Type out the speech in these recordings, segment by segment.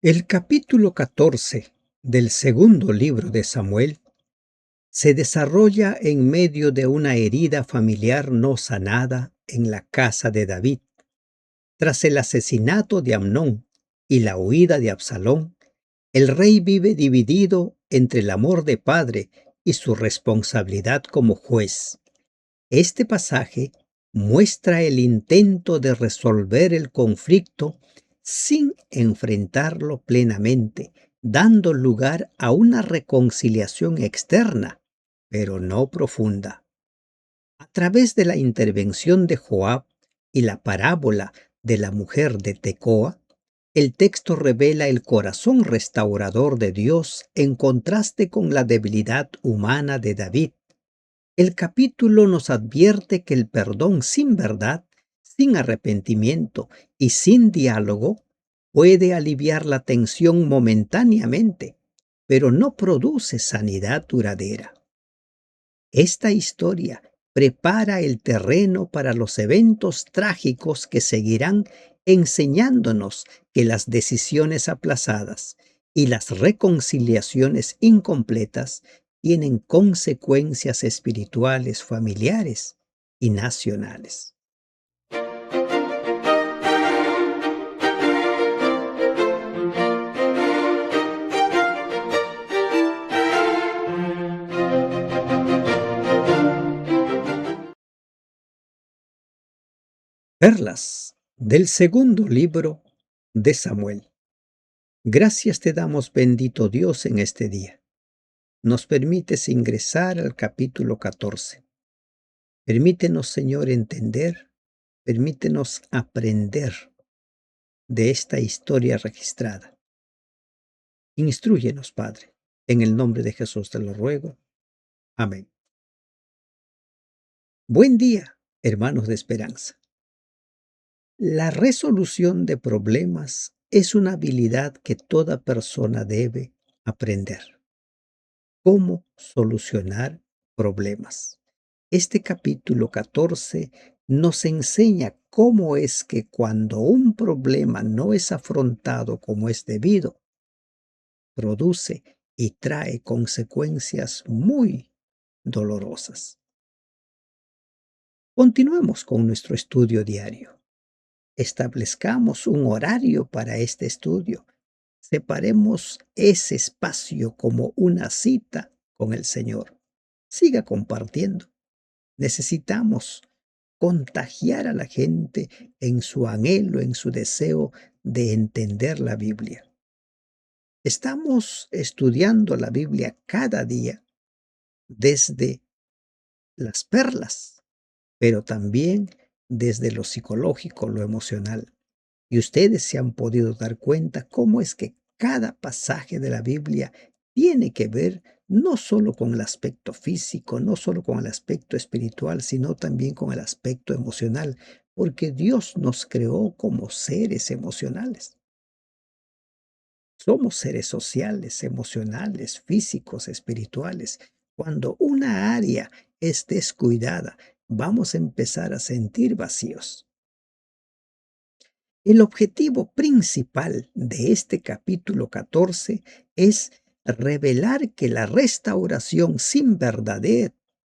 El capítulo 14 del segundo libro de Samuel se desarrolla en medio de una herida familiar no sanada en la casa de David. Tras el asesinato de Amnón y la huida de Absalón, el rey vive dividido entre el amor de padre y su responsabilidad como juez. Este pasaje muestra el intento de resolver el conflicto sin enfrentarlo plenamente, dando lugar a una reconciliación externa, pero no profunda. A través de la intervención de Joab y la parábola de la mujer de Tecoa, el texto revela el corazón restaurador de Dios en contraste con la debilidad humana de David. El capítulo nos advierte que el perdón sin verdad, sin arrepentimiento y sin diálogo puede aliviar la tensión momentáneamente, pero no produce sanidad duradera. Esta historia prepara el terreno para los eventos trágicos que seguirán, enseñándonos que las decisiones aplazadas y las reconciliaciones incompletas tienen consecuencias espirituales, familiares y nacionales. Perlas del segundo libro de Samuel. Gracias te damos, bendito Dios, en este día. Nos permites ingresar al capítulo 14. Permítenos, Señor, entender, permítenos aprender de esta historia registrada. Instrúyenos, Padre. En el nombre de Jesús te lo ruego. Amén. Buen día, hermanos de esperanza. La resolución de problemas es una habilidad que toda persona debe aprender. ¿Cómo solucionar problemas? Este capítulo 14 nos enseña cómo es que cuando un problema no es afrontado como es debido, produce y trae consecuencias muy dolorosas. Continuemos con nuestro estudio diario. Establezcamos un horario para este estudio. Separemos ese espacio como una cita con el Señor. Siga compartiendo. Necesitamos contagiar a la gente en su anhelo, en su deseo de entender la Biblia. Estamos estudiando la Biblia cada día desde las perlas, pero también desde lo psicológico, lo emocional. Y ustedes se han podido dar cuenta cómo es que cada pasaje de la Biblia tiene que ver no solo con el aspecto físico, no solo con el aspecto espiritual, sino también con el aspecto emocional, porque Dios nos creó como seres emocionales. Somos seres sociales, emocionales, físicos, espirituales. Cuando una área es descuidada, vamos a empezar a sentir vacíos. El objetivo principal de este capítulo 14 es revelar que la restauración sin verdad,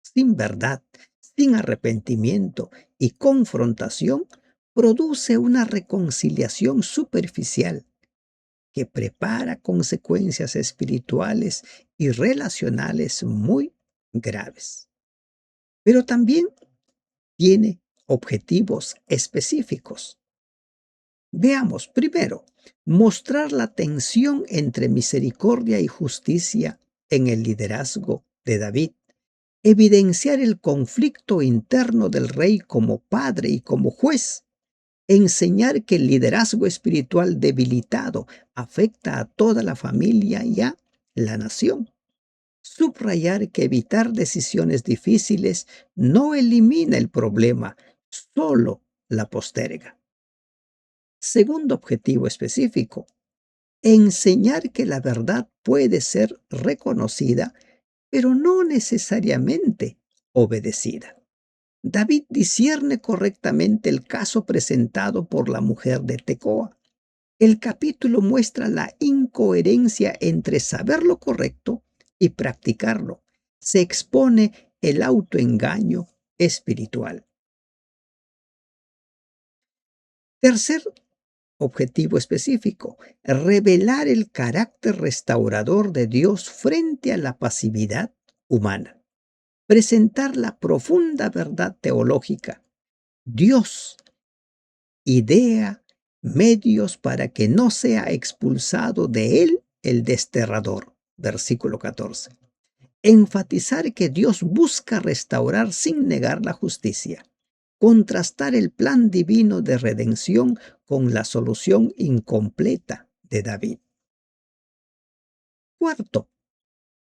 sin arrepentimiento y confrontación produce una reconciliación superficial que prepara consecuencias espirituales y relacionales muy graves. Pero también tiene objetivos específicos. Veamos, primero, mostrar la tensión entre misericordia y justicia en el liderazgo de David. Evidenciar el conflicto interno del rey como padre y como juez. Enseñar que el liderazgo espiritual debilitado afecta a toda la familia y a la nación. Subrayar que evitar decisiones difíciles no elimina el problema, solo la posterga. Segundo objetivo específico, enseñar que la verdad puede ser reconocida, pero no necesariamente obedecida. David discierne correctamente el caso presentado por la mujer de Tecoa. El capítulo muestra la incoherencia entre saber lo correcto y practicarlo. Se expone el autoengaño espiritual. Tercer objetivo específico: revelar el carácter restaurador de Dios frente a la pasividad humana. Presentar la profunda verdad teológica. Dios idea medios para que no sea expulsado de él el desterrador. Versículo 14. Enfatizar que Dios busca restaurar sin negar la justicia. Contrastar el plan divino de redención con la solución incompleta de David. Cuarto,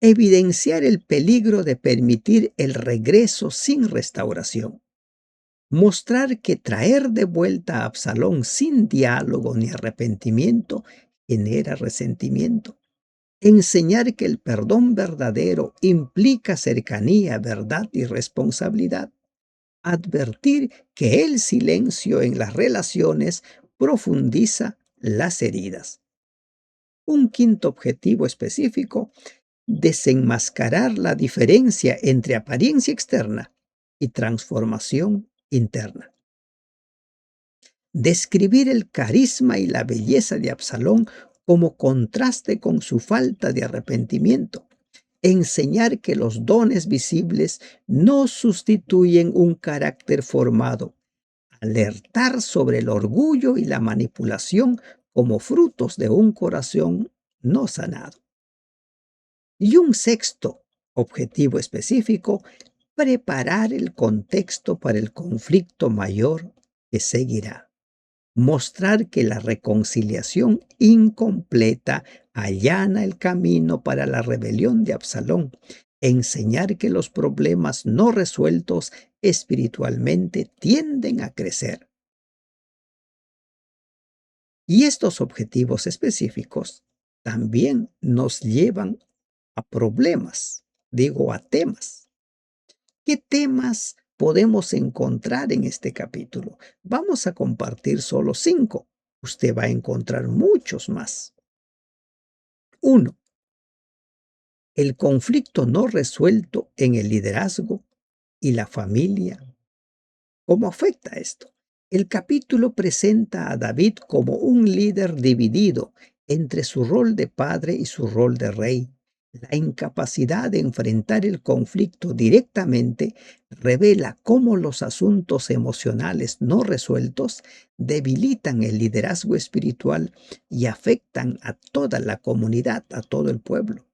evidenciar el peligro de permitir el regreso sin restauración. Mostrar que traer de vuelta a Absalón sin diálogo ni arrepentimiento genera resentimiento. Enseñar que el perdón verdadero implica cercanía, verdad y responsabilidad. Advertir que el silencio en las relaciones profundiza las heridas. Un quinto objetivo específico: desenmascarar la diferencia entre apariencia externa y transformación interna. Describir el carisma y la belleza de Absalón como contraste con su falta de arrepentimiento. Enseñar que los dones visibles no sustituyen un carácter formado. Alertar sobre el orgullo y la manipulación como frutos de un corazón no sanado. Y un sexto objetivo específico: preparar el contexto para el conflicto mayor que seguirá. Mostrar que la reconciliación incompleta allana el camino para la rebelión de Absalón. Enseñar que los problemas no resueltos espiritualmente tienden a crecer. Y estos objetivos específicos también nos llevan a problemas, a temas. ¿Qué temas podemos encontrar en este capítulo? Vamos a compartir solo 5. Usted va a encontrar muchos más. 1. El conflicto no resuelto en el liderazgo y la familia. ¿Cómo afecta esto? El capítulo presenta a David como un líder dividido entre su rol de padre y su rol de rey. La incapacidad de enfrentar el conflicto directamente revela cómo los asuntos emocionales no resueltos debilitan el liderazgo espiritual y afectan a toda la comunidad, a todo el pueblo.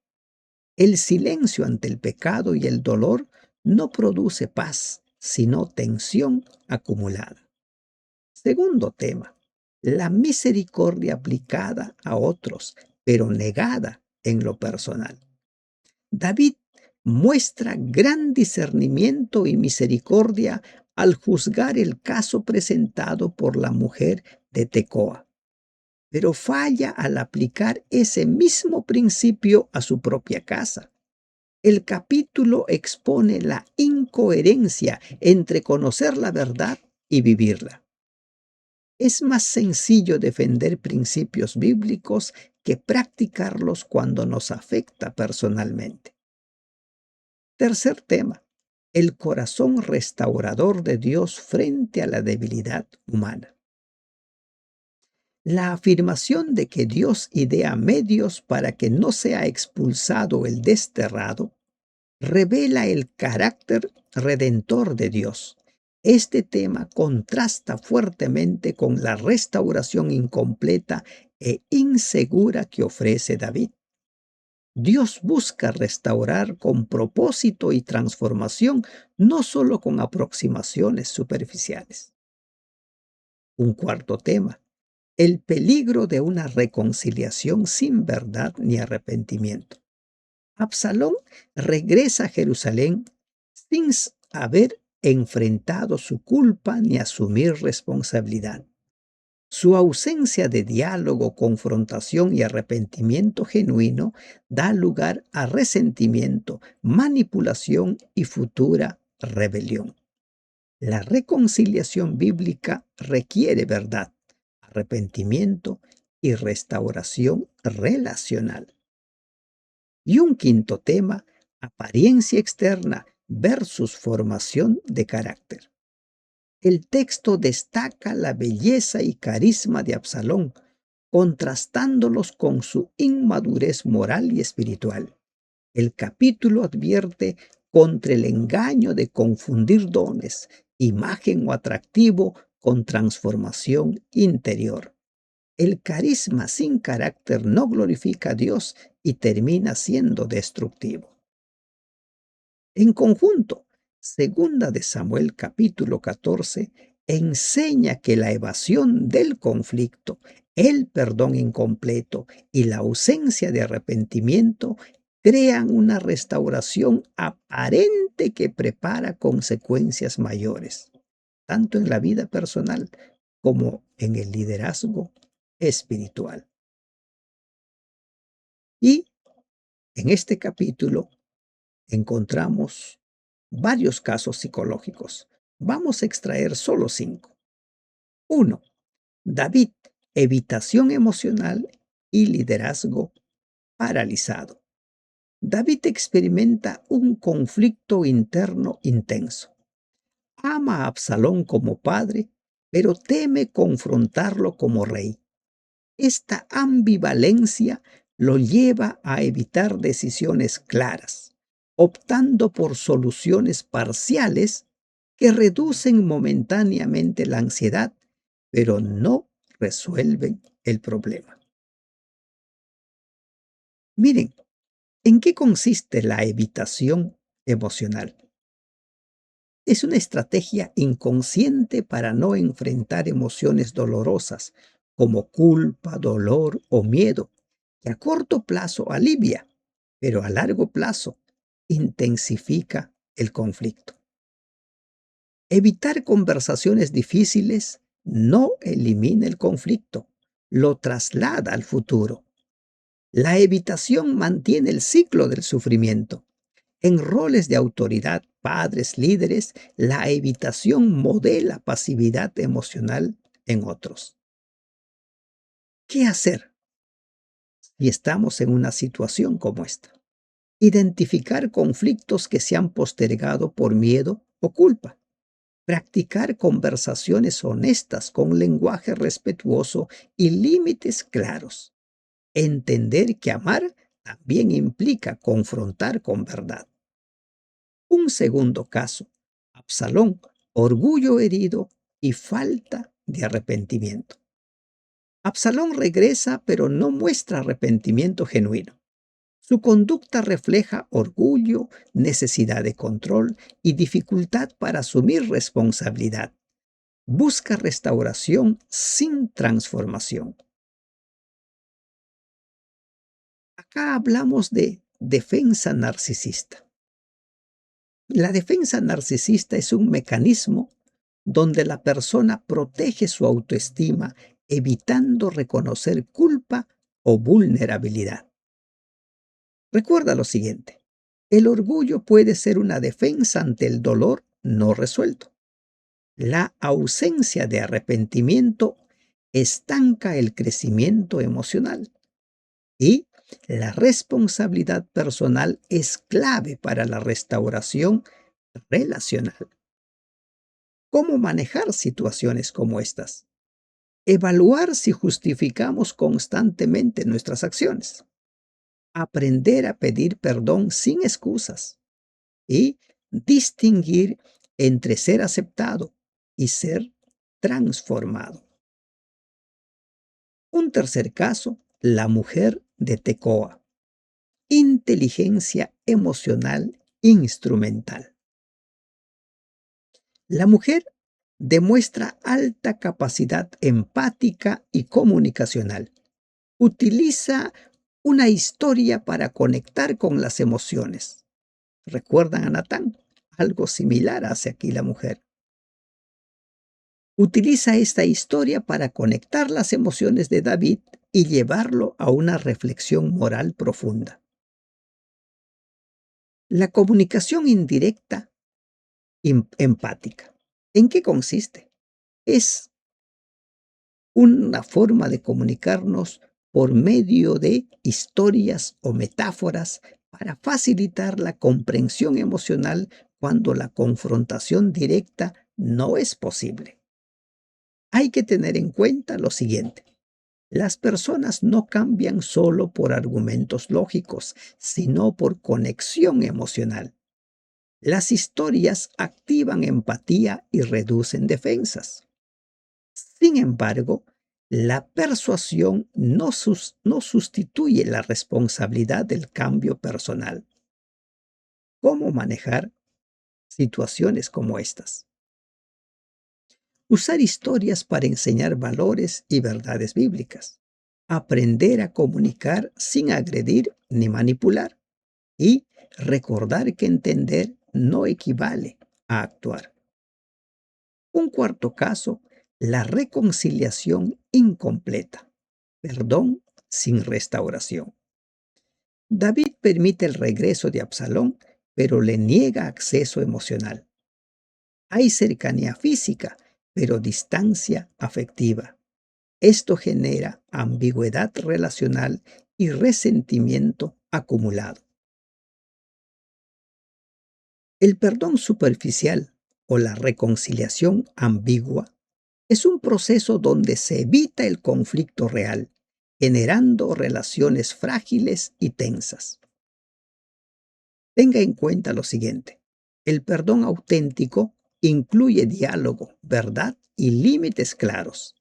El silencio ante el pecado y el dolor no produce paz, sino tensión acumulada. Segundo tema: la misericordia aplicada a otros, pero negada en lo personal. David muestra gran discernimiento y misericordia al juzgar el caso presentado por la mujer de Tecoa, pero falla al aplicar ese mismo principio a su propia casa. El capítulo expone la incoherencia entre conocer la verdad y vivirla. Es más sencillo defender principios bíblicos que practicarlos cuando nos afecta personalmente. Tercer tema: el corazón restaurador de Dios frente a la debilidad humana. La afirmación de que Dios idea medios para que no sea expulsado el desterrado revela el carácter redentor de Dios. Este tema contrasta fuertemente con la restauración incompleta e insegura que ofrece David. Dios busca restaurar con propósito y transformación, no solo con aproximaciones superficiales. Un cuarto tema: el peligro de una reconciliación sin verdad ni arrepentimiento. Absalón regresa a Jerusalén sin haber enfrentado su culpa ni asumir responsabilidad. Su ausencia de diálogo, confrontación y arrepentimiento genuino da lugar a resentimiento, manipulación y futura rebelión. La reconciliación bíblica requiere verdad, arrepentimiento y restauración relacional. Y un quinto tema, apariencia externa versus formación de carácter. El texto destaca la belleza y carisma de Absalón, contrastándolos con su inmadurez moral y espiritual. El capítulo advierte contra el engaño de confundir dones, imagen o atractivo con transformación interior. El carisma sin carácter no glorifica a Dios y termina siendo destructivo. En conjunto, segunda de Samuel capítulo 14 enseña que la evasión del conflicto, el perdón incompleto y la ausencia de arrepentimiento crean una restauración aparente que prepara consecuencias mayores, tanto en la vida personal como en el liderazgo espiritual. Y en este capítulo encontramos varios casos psicológicos. Vamos a extraer solo 5. 1. David, evitación emocional y liderazgo paralizado. David experimenta un conflicto interno intenso. Ama a Absalón como padre, pero teme confrontarlo como rey. Esta ambivalencia lo lleva a evitar decisiones claras, optando por soluciones parciales que reducen momentáneamente la ansiedad, pero no resuelven el problema. Miren, ¿en qué consiste la evitación emocional? Es una estrategia inconsciente para no enfrentar emociones dolorosas como culpa, dolor o miedo, que a corto plazo alivia, pero a largo plazo intensifica el conflicto. Evitar conversaciones difíciles no elimina el conflicto, lo traslada al futuro. La evitación mantiene el ciclo del sufrimiento. En roles de autoridad, padres, líderes, la evitación modela pasividad emocional en otros. ¿Qué hacer si estamos en una situación como esta? Identificar conflictos que se han postergado por miedo o culpa. Practicar conversaciones honestas con lenguaje respetuoso y límites claros. Entender que amar también implica confrontar con verdad. Un segundo caso, Absalón, orgullo herido y falta de arrepentimiento. Absalón regresa pero no muestra arrepentimiento genuino. Su conducta refleja orgullo, necesidad de control y dificultad para asumir responsabilidad. Busca restauración sin transformación. Acá hablamos de defensa narcisista. La defensa narcisista es un mecanismo donde la persona protege su autoestima, evitando reconocer culpa o vulnerabilidad. Recuerda lo siguiente, el orgullo puede ser una defensa ante el dolor no resuelto. La ausencia de arrepentimiento estanca el crecimiento emocional y la responsabilidad personal es clave para la restauración relacional. ¿Cómo manejar situaciones como estas? Evaluar si justificamos constantemente nuestras acciones. Aprender a pedir perdón sin excusas. Y distinguir entre ser aceptado y ser transformado. Un tercer caso, la mujer de Tecoa. Inteligencia emocional instrumental. La mujer demuestra alta capacidad empática y comunicacional. Utiliza una historia para conectar con las emociones. ¿Recuerdan a Natán? Algo similar hace aquí la mujer. Utiliza esta historia para conectar las emociones de David y llevarlo a una reflexión moral profunda. La comunicación indirecta empática. ¿En qué consiste? Es una forma de comunicarnos por medio de historias o metáforas para facilitar la comprensión emocional cuando la confrontación directa no es posible. Hay que tener en cuenta lo siguiente. Las personas no cambian solo por argumentos lógicos, sino por conexión emocional. Las historias activan empatía y reducen defensas. Sin embargo, la persuasión no sustituye la responsabilidad del cambio personal. ¿Cómo manejar situaciones como estas? Usar historias para enseñar valores y verdades bíblicas. Aprender a comunicar sin agredir ni manipular. Y recordar que entender no equivale a actuar. Un cuarto caso, la reconciliación incompleta. Perdón sin restauración. David permite el regreso de Absalón, pero le niega acceso emocional. Hay cercanía física, pero distancia afectiva. Esto genera ambigüedad relacional y resentimiento acumulado. El perdón superficial o la reconciliación ambigua es un proceso donde se evita el conflicto real, generando relaciones frágiles y tensas. Tenga en cuenta lo siguiente: el perdón auténtico incluye diálogo, verdad y límites claros.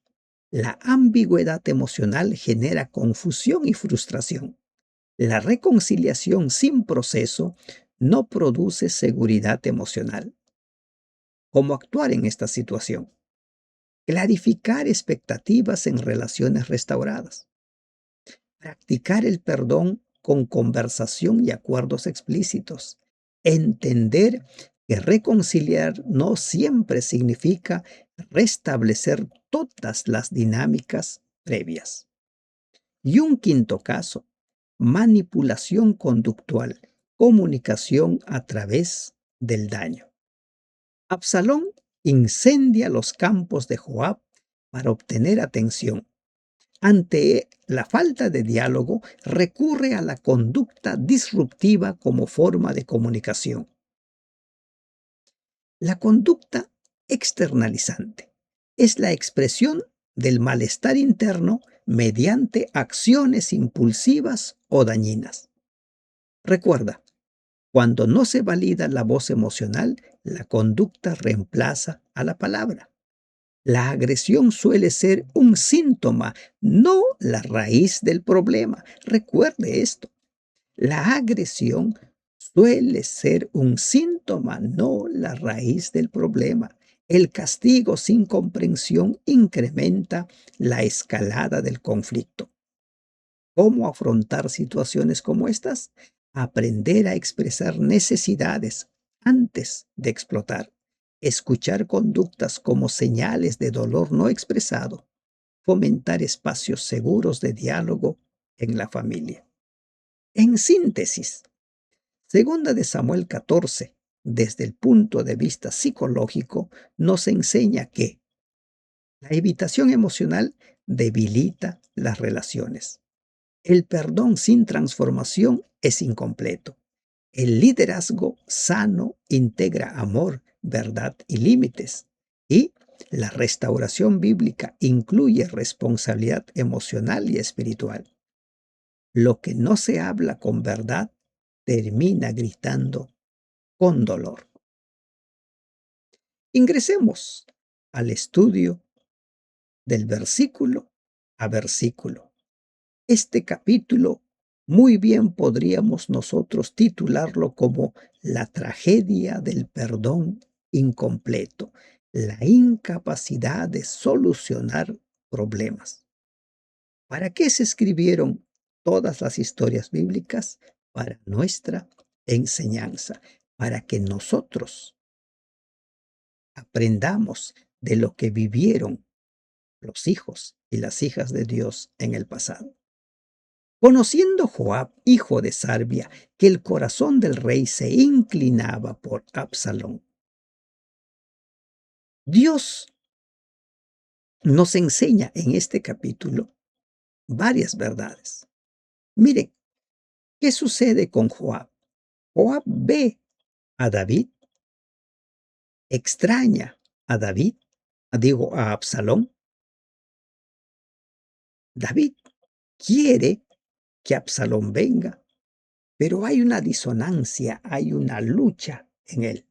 La ambigüedad emocional genera confusión y frustración. La reconciliación sin proceso no produce seguridad emocional. ¿Cómo actuar en esta situación? Clarificar expectativas en relaciones restauradas. Practicar el perdón con conversación y acuerdos explícitos. Entender que reconciliar no siempre significa restablecer todas las dinámicas previas. Y un quinto caso, manipulación conductual, comunicación a través del daño. Absalón incendia los campos de Joab para obtener atención. Ante la falta de diálogo, recurre a la conducta disruptiva como forma de comunicación. La conducta externalizante es la expresión del malestar interno mediante acciones impulsivas o dañinas. Recuerda, cuando no se valida la voz emocional, la conducta reemplaza a la palabra. La agresión suele ser un síntoma, no la raíz del problema. Recuerde esto. La agresión suele ser un síntoma, no la raíz del problema. El castigo sin comprensión incrementa la escalada del conflicto. ¿Cómo afrontar situaciones como estas? Aprender a expresar necesidades antes de explotar. Escuchar conductas como señales de dolor no expresado. Fomentar espacios seguros de diálogo en la familia. En síntesis, segunda de Samuel 14, desde el punto de vista psicológico, nos enseña que la evitación emocional debilita las relaciones. El perdón sin transformación es incompleto. El liderazgo sano integra amor, verdad y límites. Y la restauración bíblica incluye responsabilidad emocional y espiritual. Lo que no se habla con verdad termina gritando con dolor. Ingresemos al estudio del versículo a versículo. Este capítulo muy bien podríamos nosotros titularlo como la tragedia del perdón incompleto, la incapacidad de solucionar problemas. ¿Para qué se escribieron todas las historias bíblicas? Para nuestra enseñanza, para que nosotros aprendamos de lo que vivieron los hijos y las hijas de Dios en el pasado. Conociendo Joab, hijo de Sarbia, que el corazón del rey se inclinaba por Absalón, Dios nos enseña en este capítulo varias verdades. Miren, ¿qué sucede con Joab? Joab ve a David, extraña a David, a Absalón. David quiere que Absalón venga, pero hay una disonancia, hay una lucha en él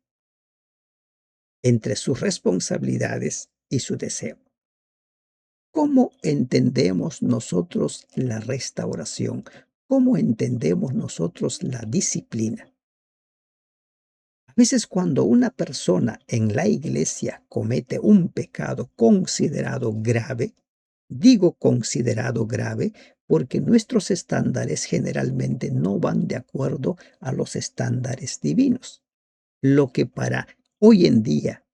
entre sus responsabilidades y su deseo. ¿Cómo entendemos nosotros la restauración? ¿Cómo entendemos nosotros la disciplina? A veces cuando una persona en la iglesia comete un pecado considerado grave, digo considerado grave porque nuestros estándares generalmente no van de acuerdo a los estándares divinos. Lo que para hoy en día,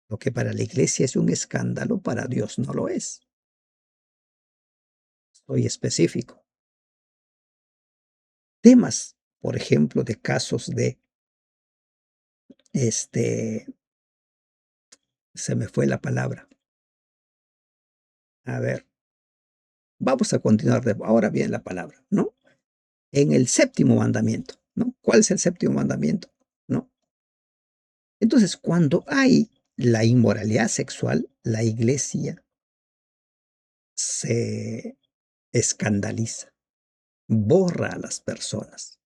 lo que para la iglesia es un escándalo, para Dios no lo es. Soy específico. Temas, por ejemplo, de casos de, este, se me fue la palabra. A ver, vamos a continuar ahora bien la palabra, ¿no? En el séptimo mandamiento, ¿no? ¿Cuál es el séptimo mandamiento? ¿No? Entonces, cuando hay la inmoralidad sexual, la iglesia se escandaliza, borra a las personas.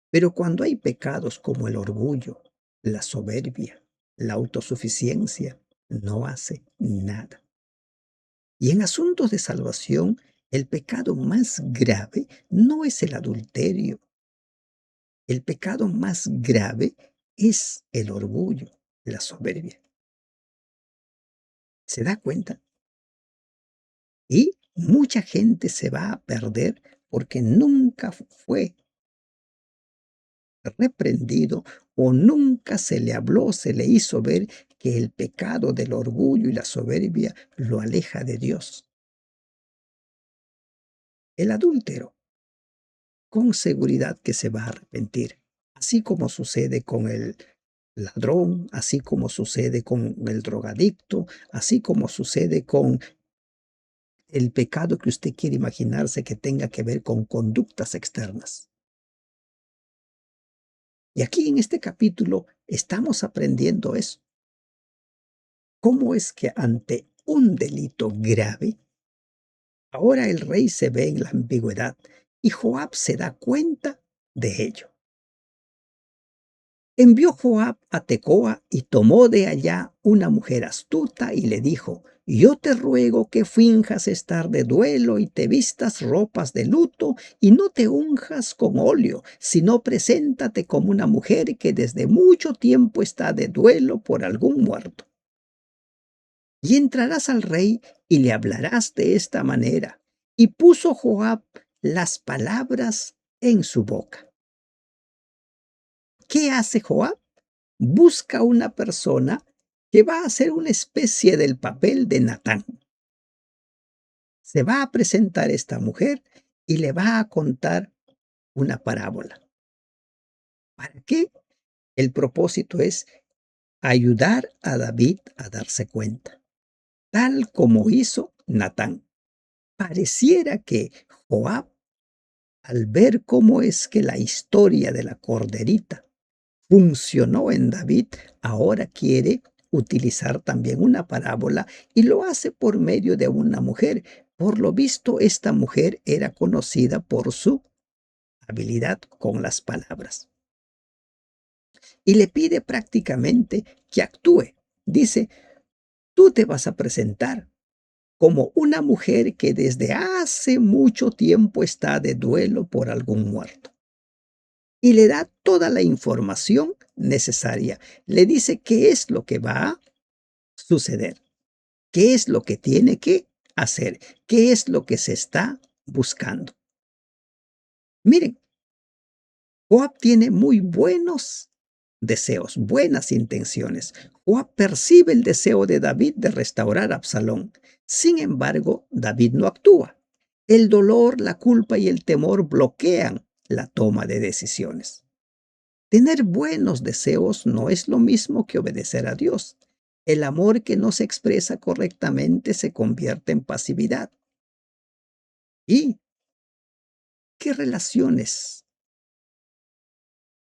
Pero cuando hay pecados como el orgullo, la soberbia, la autosuficiencia, no hace nada. Y en asuntos de salvación, el pecado más grave no es el adulterio. El pecado más grave es el orgullo, la soberbia. ¿Se da cuenta? Y mucha gente se va a perder porque nunca fue reprendido o nunca se le habló, se le hizo ver que el pecado del orgullo y la soberbia lo aleja de Dios. El adúltero, con seguridad que se va a arrepentir, así como sucede con el ladrón, así como sucede con el drogadicto, así como sucede con el pecado que usted quiere imaginarse que tenga que ver con conductas externas. Y aquí en este capítulo estamos aprendiendo eso. ¿Cómo es que ante un delito grave, ahora el rey se ve en la ambigüedad y Joab se da cuenta de ello? Envió Joab a Tecoa y tomó de allá una mujer astuta y le dijo: Yo te ruego que finjas estar de duelo y te vistas ropas de luto y no te unjas con óleo, sino preséntate como una mujer que desde mucho tiempo está de duelo por algún muerto. Y entrarás al rey y le hablarás de esta manera. Y puso Joab las palabras en su boca. ¿Qué hace Joab? Busca una persona que va a hacer una especie del papel de Natán. Se va a presentar esta mujer y le va a contar una parábola. ¿Para qué? El propósito es ayudar a David a darse cuenta, tal como hizo Natán. Pareciera que Joab, al ver cómo es que la historia de la corderita funcionó en David, ahora quiere utilizar también una parábola y lo hace por medio de una mujer. Por lo visto, esta mujer era conocida por su habilidad con las palabras. Y le pide prácticamente que actúe. Dice: tú te vas a presentar como una mujer que desde hace mucho tiempo está de duelo por algún muerto. Y le da toda la información necesaria. Le dice qué es lo que va a suceder, qué es lo que tiene que hacer, qué es lo que se está buscando. Miren, Joab tiene muy buenos deseos, buenas intenciones. Joab percibe el deseo de David de restaurar a Absalón. Sin embargo, David no actúa. El dolor, la culpa y el temor bloquean la toma de decisiones. Tener buenos deseos no es lo mismo que obedecer a Dios. El amor que no se expresa correctamente se convierte en pasividad. ¿Y qué relaciones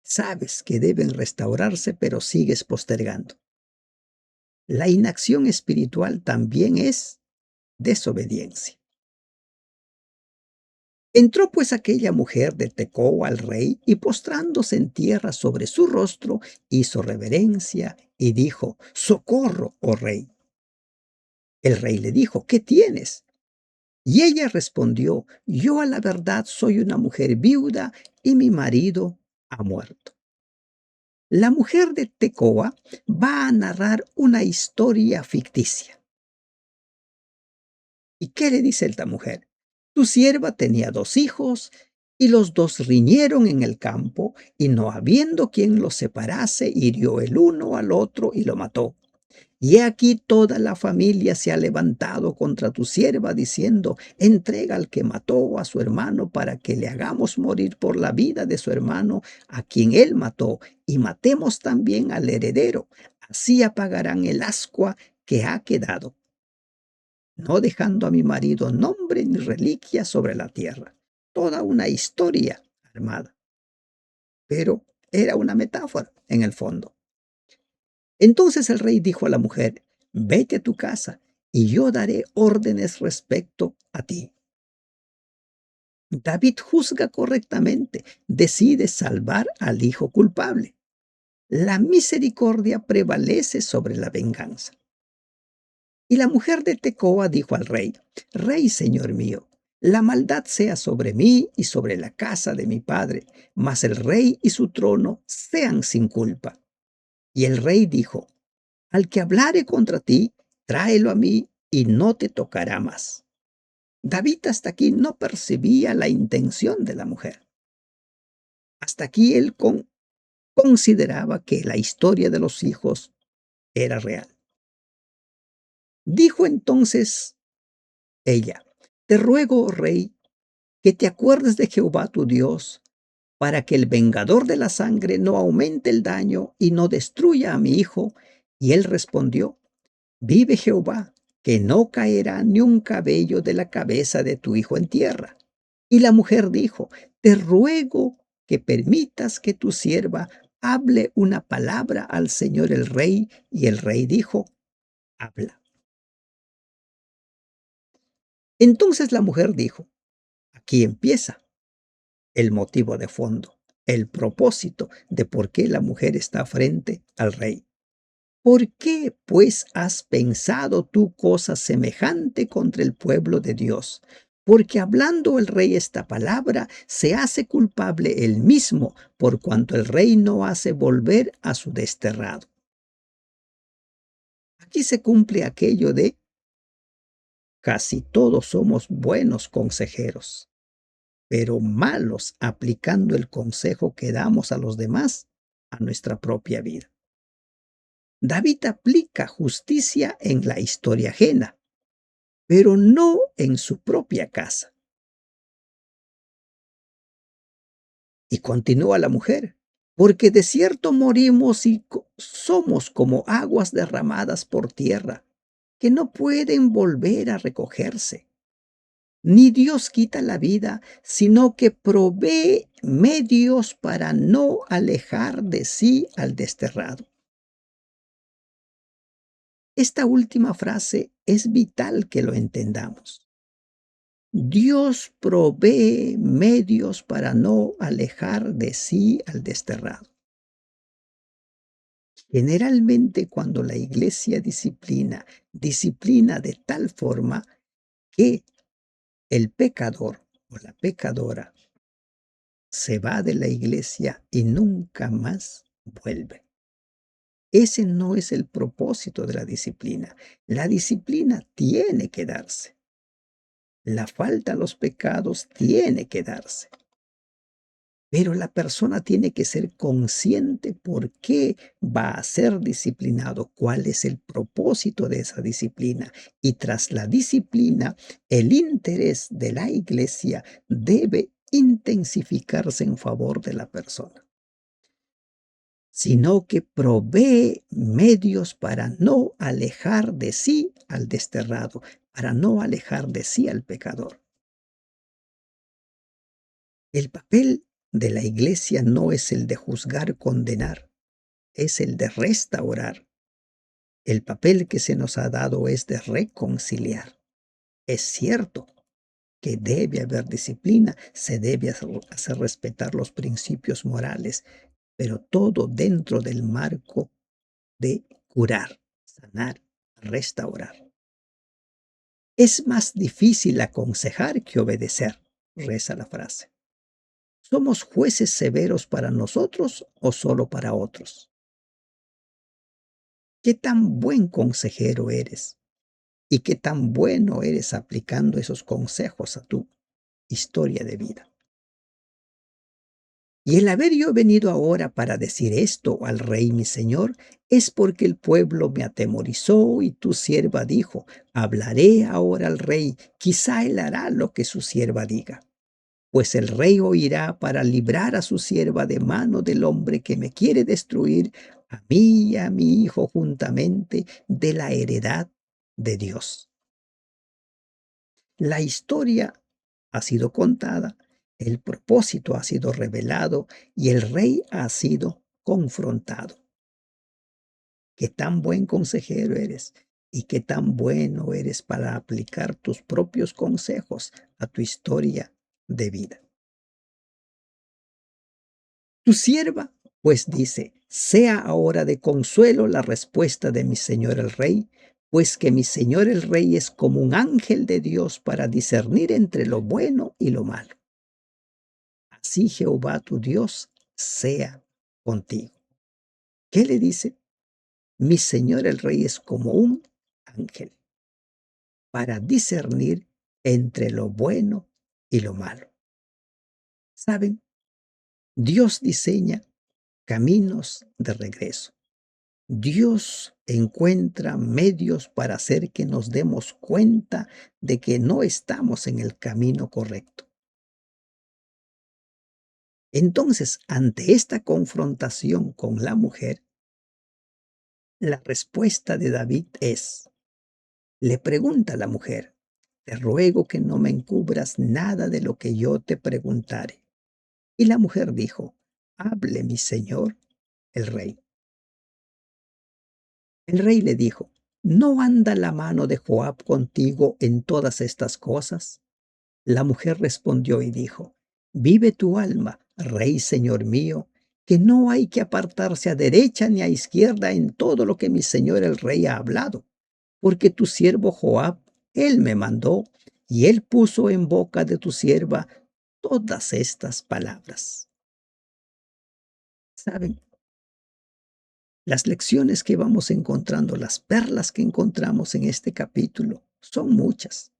sabes que deben restaurarse, pero sigues postergando? La inacción espiritual también es desobediencia. Entró pues aquella mujer de Tecoa al rey y postrándose en tierra sobre su rostro, hizo reverencia y dijo: Socorro, oh rey. El rey le dijo: ¿Qué tienes? Y ella respondió: Yo a la verdad soy una mujer viuda y mi marido ha muerto. La mujer de Tecoa va a narrar una historia ficticia. ¿Y qué le dice esta mujer? Tu sierva tenía 2 hijos, y los dos riñeron en el campo, y no habiendo quien los separase, hirió el uno al otro y lo mató. Y he aquí toda la familia se ha levantado contra tu sierva, diciendo: entrega al que mató a su hermano para que le hagamos morir por la vida de su hermano, a quien él mató, y matemos también al heredero. Así apagarán el ascua que ha quedado, no dejando a mi marido nombre ni reliquia sobre la tierra. Toda una historia armada, pero era una metáfora en el fondo. Entonces el rey dijo a la mujer: vete a tu casa y yo daré órdenes respecto a ti. David juzga correctamente, decide salvar al hijo culpable. La misericordia prevalece sobre la venganza. Y la mujer de Tecoa dijo al rey: Rey, señor mío, la maldad sea sobre mí y sobre la casa de mi padre, mas el rey y su trono sean sin culpa. Y el rey dijo: Al que hablare contra ti, tráelo a mí y no te tocará más. David hasta aquí no percibía la intención de la mujer. Hasta aquí él consideraba que la historia de los hijos era real. Dijo entonces ella: Te ruego, oh rey, que te acuerdes de Jehová tu Dios, para que el vengador de la sangre no aumente el daño y no destruya a mi hijo. Y él respondió: Vive Jehová, que no caerá ni un cabello de la cabeza de tu hijo en tierra. Y la mujer dijo: Te ruego que permitas que tu sierva hable una palabra al señor el rey. Y el rey dijo: Habla. Entonces la mujer dijo: Aquí empieza el motivo de fondo, el propósito de por qué la mujer está frente al rey. ¿Por qué, pues, has pensado tú cosa semejante contra el pueblo de Dios? Porque hablando el rey esta palabra, se hace culpable él mismo, por cuanto el rey no hace volver a su desterrado. Aquí se cumple aquello de: casi todos somos buenos consejeros, pero malos aplicando el consejo que damos a los demás a nuestra propia vida. David aplica justicia en la historia ajena, pero no en su propia casa. Y continúa la mujer: porque de cierto morimos y somos como aguas derramadas por tierra, que no pueden volver a recogerse. Ni Dios quita la vida, sino que provee medios para no alejar de sí al desterrado. Esta última frase es vital que lo entendamos. Dios provee medios para no alejar de sí al desterrado. Generalmente cuando la iglesia disciplina de tal forma que el pecador o la pecadora se va de la iglesia y nunca más vuelve. Ese no es el propósito de la disciplina. La disciplina tiene que darse. La falta a los pecados tiene que darse. Pero la persona tiene que ser consciente por qué va a ser disciplinado, cuál es el propósito de esa disciplina. Y tras la disciplina, el interés de la iglesia debe intensificarse en favor de la persona. sino que provee medios para no alejar de sí al desterrado, para no alejar de sí al pecador. El papel de la iglesia no es el de juzgar, condenar, es el de restaurar. El papel que se nos ha dado es de reconciliar. Es cierto que debe haber disciplina, se debe hacer respetar los principios morales, pero todo dentro del marco de curar, sanar, restaurar. Es más difícil aconsejar que obedecer, reza la frase. ¿Somos jueces severos para nosotros o solo para otros? ¿Qué tan buen consejero eres? ¿Y qué tan bueno eres aplicando esos consejos a tu historia de vida? Y el haber yo venido ahora para decir esto al rey mi señor, es porque el pueblo me atemorizó y tu sierva dijo, hablaré ahora al rey, quizá él hará lo que su sierva diga. Pues el rey oirá para librar a su sierva de mano del hombre que me quiere destruir, a mí y a mi hijo juntamente, de la heredad de Dios. La historia ha sido contada, el propósito ha sido revelado y el rey ha sido confrontado. Qué tan buen consejero eres y qué tan bueno eres para aplicar tus propios consejos a tu historia de vida. Tu sierva, pues dice, sea ahora de consuelo la respuesta de mi señor el rey, pues que mi señor el rey es como un ángel de Dios para discernir entre lo bueno y lo malo. Así Jehová tu Dios sea contigo. ¿Qué le dice? Mi señor el rey es como un ángel para discernir entre lo bueno y lo malo. ¿Saben? Dios diseña caminos de regreso. Dios encuentra medios para hacer que nos demos cuenta de que no estamos en el camino correcto. Entonces, ante esta confrontación con la mujer, la respuesta de David es, le pregunta a la mujer, te ruego que no me encubras nada de lo que yo te preguntare. Y la mujer dijo, hable mi señor, el rey. El rey le dijo, ¿no anda la mano de Joab contigo en todas estas cosas? La mujer respondió y dijo, vive tu alma, rey señor mío, que no hay que apartarse a derecha ni a izquierda en todo lo que mi señor el rey ha hablado, porque tu siervo Joab, él me mandó, y él puso en boca de tu sierva todas estas palabras. ¿Saben? Las lecciones que vamos encontrando, las perlas que encontramos en este capítulo, son muchas.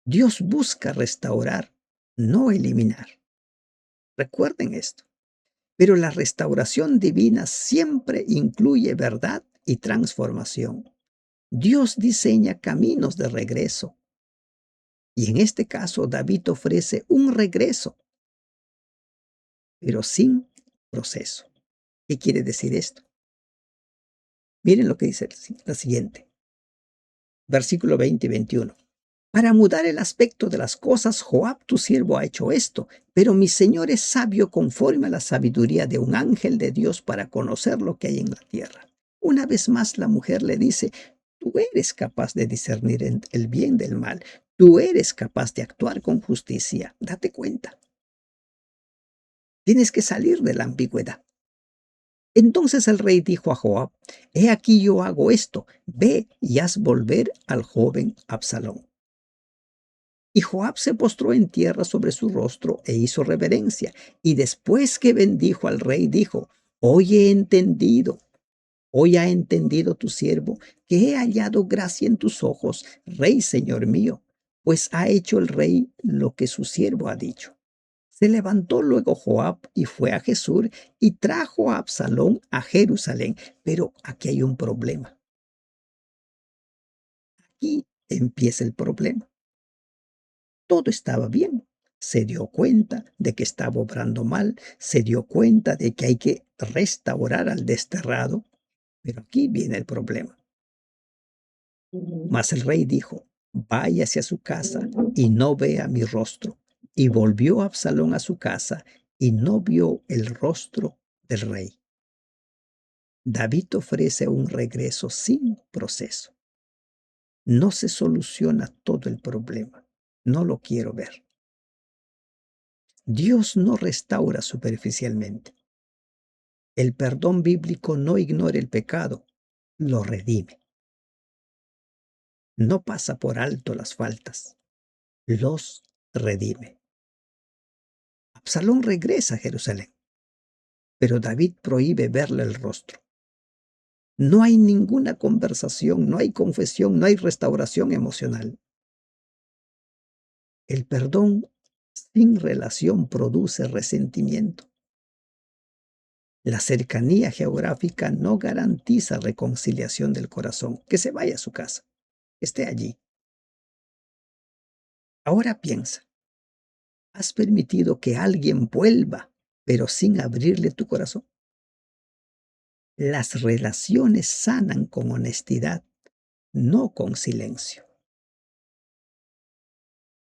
Dios busca restaurar, no eliminar. Recuerden esto. Pero la restauración divina siempre incluye verdad y transformación. Dios diseña caminos de regreso. Y en este caso, David ofrece un regreso, pero sin proceso. ¿Qué quiere decir esto? Miren lo que dice la siguiente. Versículo 20 y 21. Para mudar el aspecto de las cosas, Joab tu siervo ha hecho esto, pero mi señor es sabio conforme a la sabiduría de un ángel de Dios para conocer lo que hay en la tierra. Una vez más la mujer le dice, tú eres capaz de discernir el bien del mal, tú eres capaz de actuar con justicia, date cuenta. Tienes que salir de la ambigüedad. Entonces el rey dijo a Joab, he aquí yo hago esto, ve y haz volver al joven Absalón. Y Joab se postró en tierra sobre su rostro e hizo reverencia. Y después que bendijo al rey, dijo, hoy ha entendido tu siervo, que he hallado gracia en tus ojos, rey señor mío, pues ha hecho el rey lo que su siervo ha dicho. Se levantó luego Joab y fue a Jesús y trajo a Absalón a Jerusalén. Pero aquí hay un problema. Aquí empieza el problema. Todo estaba bien. se dio cuenta de que estaba obrando mal, se dio cuenta de que hay que restaurar al desterrado, pero aquí viene el problema. Mas el rey dijo: váyase a su casa y no vea mi rostro. Y volvió Absalón a su casa y no vio el rostro del rey. David ofrece un regreso sin proceso. No se soluciona todo el problema. No lo quiero ver. Dios no restaura superficialmente. El perdón bíblico no ignora el pecado, lo redime. No pasa por alto las faltas, los redime. Absalón regresa a Jerusalén, pero David prohíbe verle el rostro. No hay ninguna conversación, no hay confesión, no hay restauración emocional. El perdón sin relación produce resentimiento. La cercanía geográfica no garantiza reconciliación del corazón. Que se vaya a su casa, que esté allí. Ahora piensa, ¿has permitido que alguien vuelva, pero sin abrirle tu corazón? Las relaciones sanan con honestidad, no con silencio.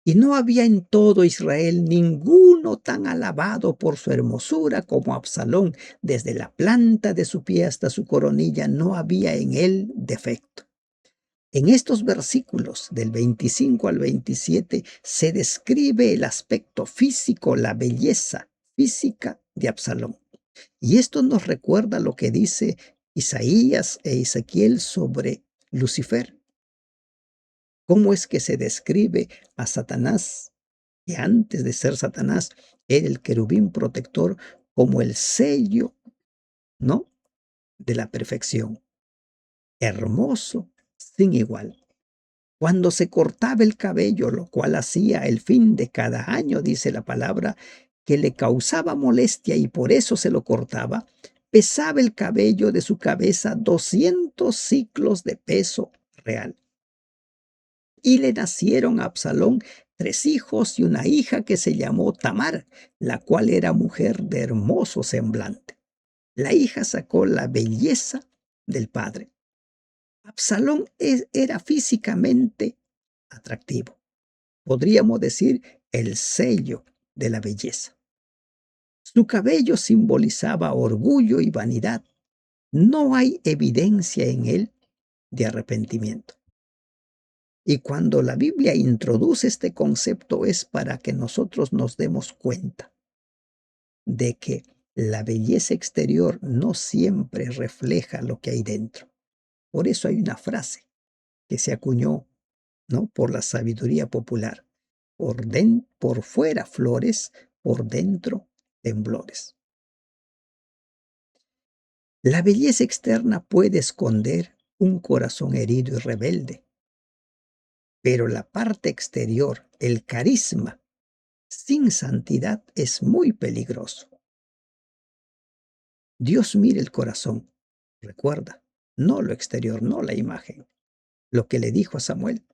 Y no había en todo Israel ninguno tan alabado por su hermosura como Absalón. Desde la planta de su pie hasta su coronilla no había en él defecto. En estos versículos del 25 al 27 se describe el aspecto físico, la belleza física de Absalón. Y esto nos recuerda lo que dice Isaías e Ezequiel sobre Lucifer. ¿Cómo es que se describe a Satanás, que antes de ser Satanás era el querubín protector, como el sello, ¿no?, de la perfección? Hermoso, sin igual. Cuando se cortaba el cabello, lo cual hacía el fin de cada año, dice la palabra, que le causaba molestia y por eso se lo cortaba, pesaba el cabello de su cabeza 200 ciclos de peso real. Y le nacieron a Absalón 3 hijos y una hija que se llamó Tamar, la cual era mujer de hermoso semblante. La hija sacó la belleza del padre. Absalón era físicamente atractivo. Podríamos decir el sello de la belleza. Su cabello simbolizaba orgullo y vanidad. No hay evidencia en él de arrepentimiento. Y cuando la Biblia introduce este concepto es para que nosotros nos demos cuenta de que la belleza exterior no siempre refleja lo que hay dentro. Por eso hay una frase que se acuñó, ¿no?, por la sabiduría popular. Por fuera flores, por dentro temblores. La belleza externa puede esconder un corazón herido y rebelde, pero la parte exterior, el carisma, sin santidad es muy peligroso. Dios mira el corazón, recuerda, no lo exterior, no la imagen. Lo que le dijo a Samuel: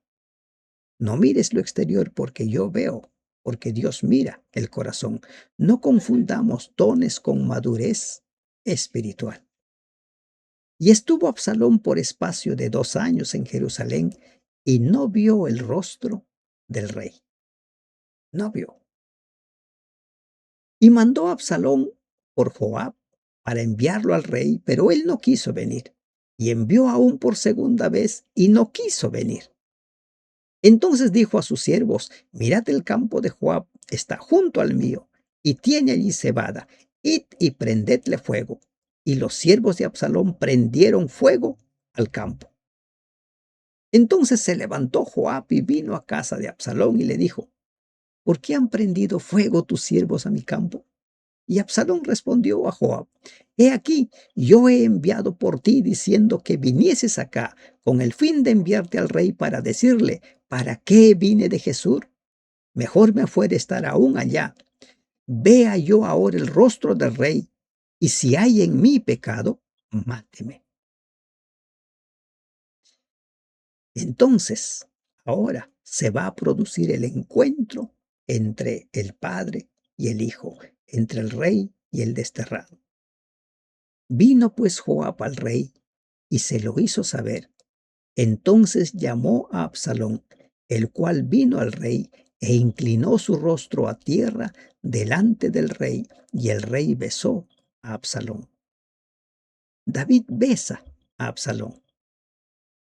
no mires lo exterior porque yo veo, porque Dios mira el corazón. No confundamos dones con madurez espiritual. Y estuvo Absalón por espacio de 2 años en Jerusalén y no vio el rostro del rey. No vio. Y mandó a Absalón por Joab para enviarlo al rey, pero él no quiso venir. Y envió aún por segunda vez y no quiso venir. Entonces dijo a sus siervos: mirad, el campo de Joab está junto al mío y tiene allí cebada. Id y prendedle fuego. Y los siervos de Absalón prendieron fuego al campo. Entonces se levantó Joab y vino a casa de Absalón y le dijo: ¿por qué han prendido fuego tus siervos a mi campo? Y Absalón respondió a Joab: he aquí, yo he enviado por ti diciendo que vinieses acá con el fin de enviarte al rey para decirle: ¿para qué vine de Jesús? Mejor me fuera estar aún allá. Vea yo ahora el rostro del rey, y si hay en mí pecado, máteme. Entonces, ahora se va a producir el encuentro entre el padre y el hijo, entre el rey y el desterrado. Vino pues Joab al rey y se lo hizo saber. Entonces llamó a Absalón, el cual vino al rey e inclinó su rostro a tierra delante del rey, y el rey besó a Absalón. David besa a Absalón.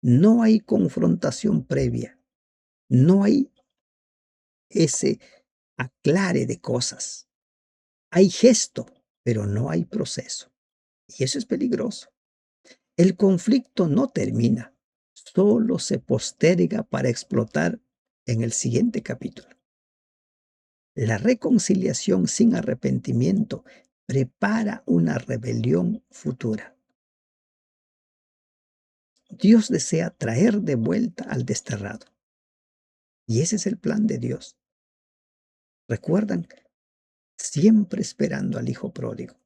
No hay confrontación previa, no hay ese aclare de cosas. Hay gesto, pero no hay proceso. Y eso es peligroso. El conflicto no termina, solo se posterga para explotar en el siguiente capítulo. La reconciliación sin arrepentimiento prepara una rebelión futura. Dios desea traer de vuelta al desterrado. Y ese es el plan de Dios. ¿Recuerdan? Siempre esperando al hijo pródigo,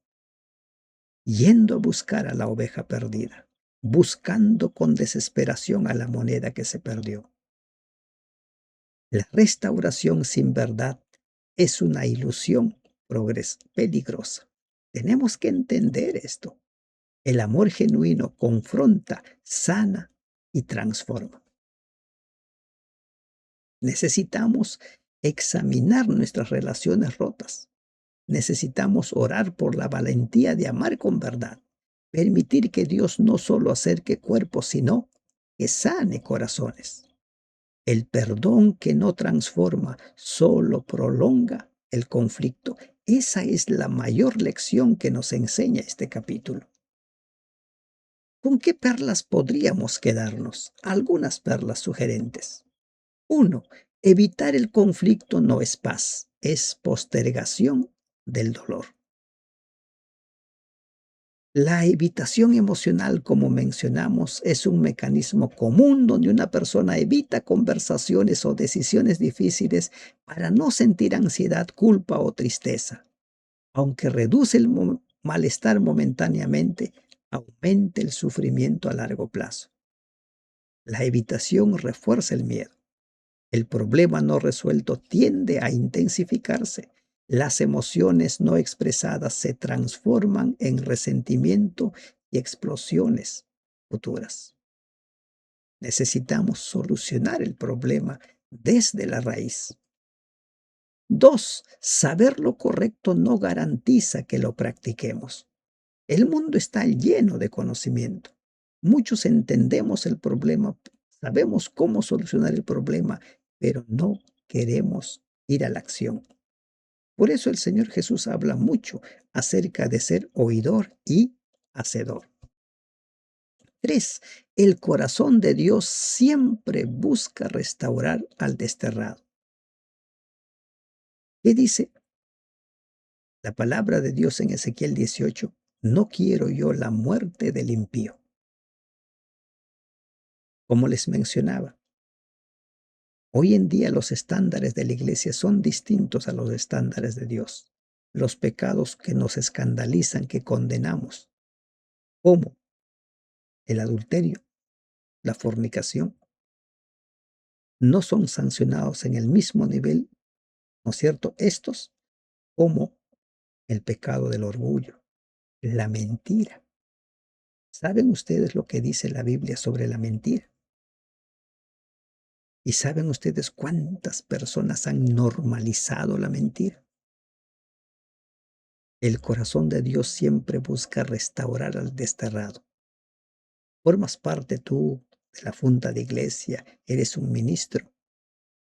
yendo a buscar a la oveja perdida, buscando con desesperación a la moneda que se perdió. La restauración sin verdad es una ilusión peligrosa. Tenemos que entender esto. El amor genuino confronta, sana y transforma. Necesitamos examinar nuestras relaciones rotas. Necesitamos orar por la valentía de amar con verdad. Permitir que Dios no solo acerque cuerpos, sino que sane corazones. El perdón que no transforma, solo prolonga el conflicto. Esa es la mayor lección que nos enseña este capítulo. ¿Con qué perlas podríamos quedarnos? Algunas perlas sugerentes. 1. Evitar el conflicto no es paz, es postergación del dolor. La evitación emocional, como mencionamos, es un mecanismo común donde una persona evita conversaciones o decisiones difíciles para no sentir ansiedad, culpa o tristeza. Aunque reduce el malestar momentáneamente, aumenta el sufrimiento a largo plazo. La evitación refuerza el miedo. El problema no resuelto tiende a intensificarse. Las emociones no expresadas se transforman en resentimiento y explosiones futuras. Necesitamos solucionar el problema desde la raíz. 2. Saber lo correcto no garantiza que lo practiquemos. El mundo está lleno de conocimiento. Muchos entendemos el problema, sabemos cómo solucionar el problema, pero no queremos ir a la acción. Por eso el Señor Jesús habla mucho acerca de ser oidor y hacedor. 3. El corazón de Dios siempre busca restaurar al desterrado. ¿Qué dice la palabra de Dios en Ezequiel 18? No quiero yo la muerte del impío. Como les mencionaba, hoy en día los estándares de la iglesia son distintos a los estándares de Dios. Los pecados que nos escandalizan, que condenamos, como el adulterio, la fornicación, no son sancionados en el mismo nivel, ¿no es cierto? Estos como el pecado del orgullo, la mentira. ¿Saben ustedes lo que dice la Biblia sobre la mentira? ¿Y saben ustedes cuántas personas han normalizado la mentira? El corazón de Dios siempre busca restaurar al desterrado. Formas parte tú de la junta de iglesia, eres un ministro.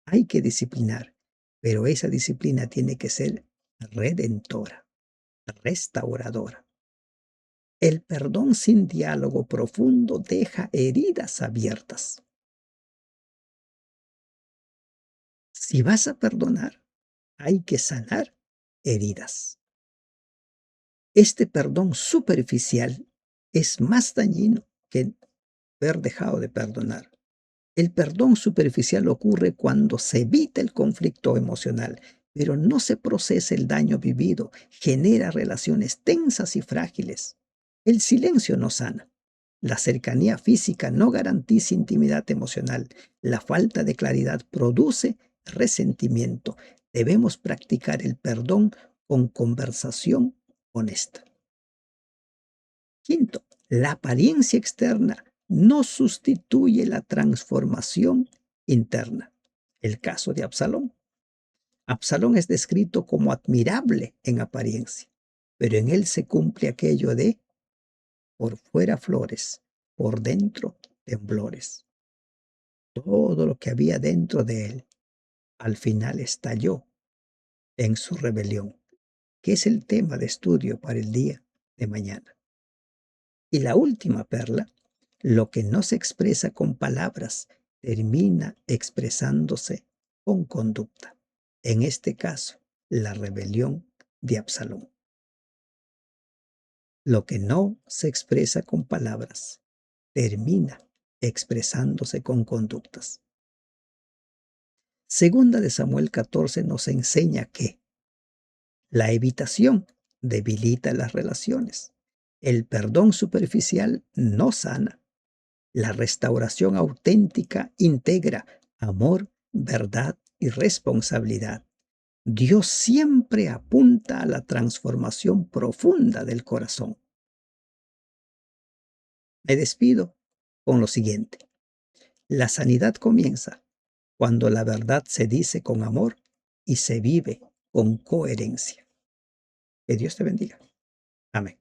Hay que disciplinar, pero esa disciplina tiene que ser redentora, restauradora. El perdón sin diálogo profundo deja heridas abiertas. Si vas a perdonar, hay que sanar heridas. Este perdón superficial es más dañino que haber dejado de perdonar. El perdón superficial ocurre cuando se evita el conflicto emocional, pero no se procesa el daño vivido, genera relaciones tensas y frágiles. El silencio no sana. La cercanía física no garantiza intimidad emocional. La falta de claridad produce resentimiento. Debemos practicar el perdón con conversación honesta. Quinto, la apariencia externa no sustituye la transformación interna. El caso de Absalón. Absalón es descrito como admirable en apariencia, pero en él se cumple aquello de por fuera flores, por dentro temblores. Todo lo que había dentro de él al final estalló en su rebelión, que es el tema de estudio para el día de mañana. Y la última perla, lo que no se expresa con palabras termina expresándose con conducta. En este caso, la rebelión de Absalón. Lo que no se expresa con palabras termina expresándose con conductas. Segunda de Samuel 14 nos enseña que la evitación debilita las relaciones. El perdón superficial no sana. La restauración auténtica integra amor, verdad y responsabilidad. Dios siempre apunta a la transformación profunda del corazón. Me despido con lo siguiente. La sanidad comienza cuando la verdad se dice con amor y se vive con coherencia. Que Dios te bendiga. Amén.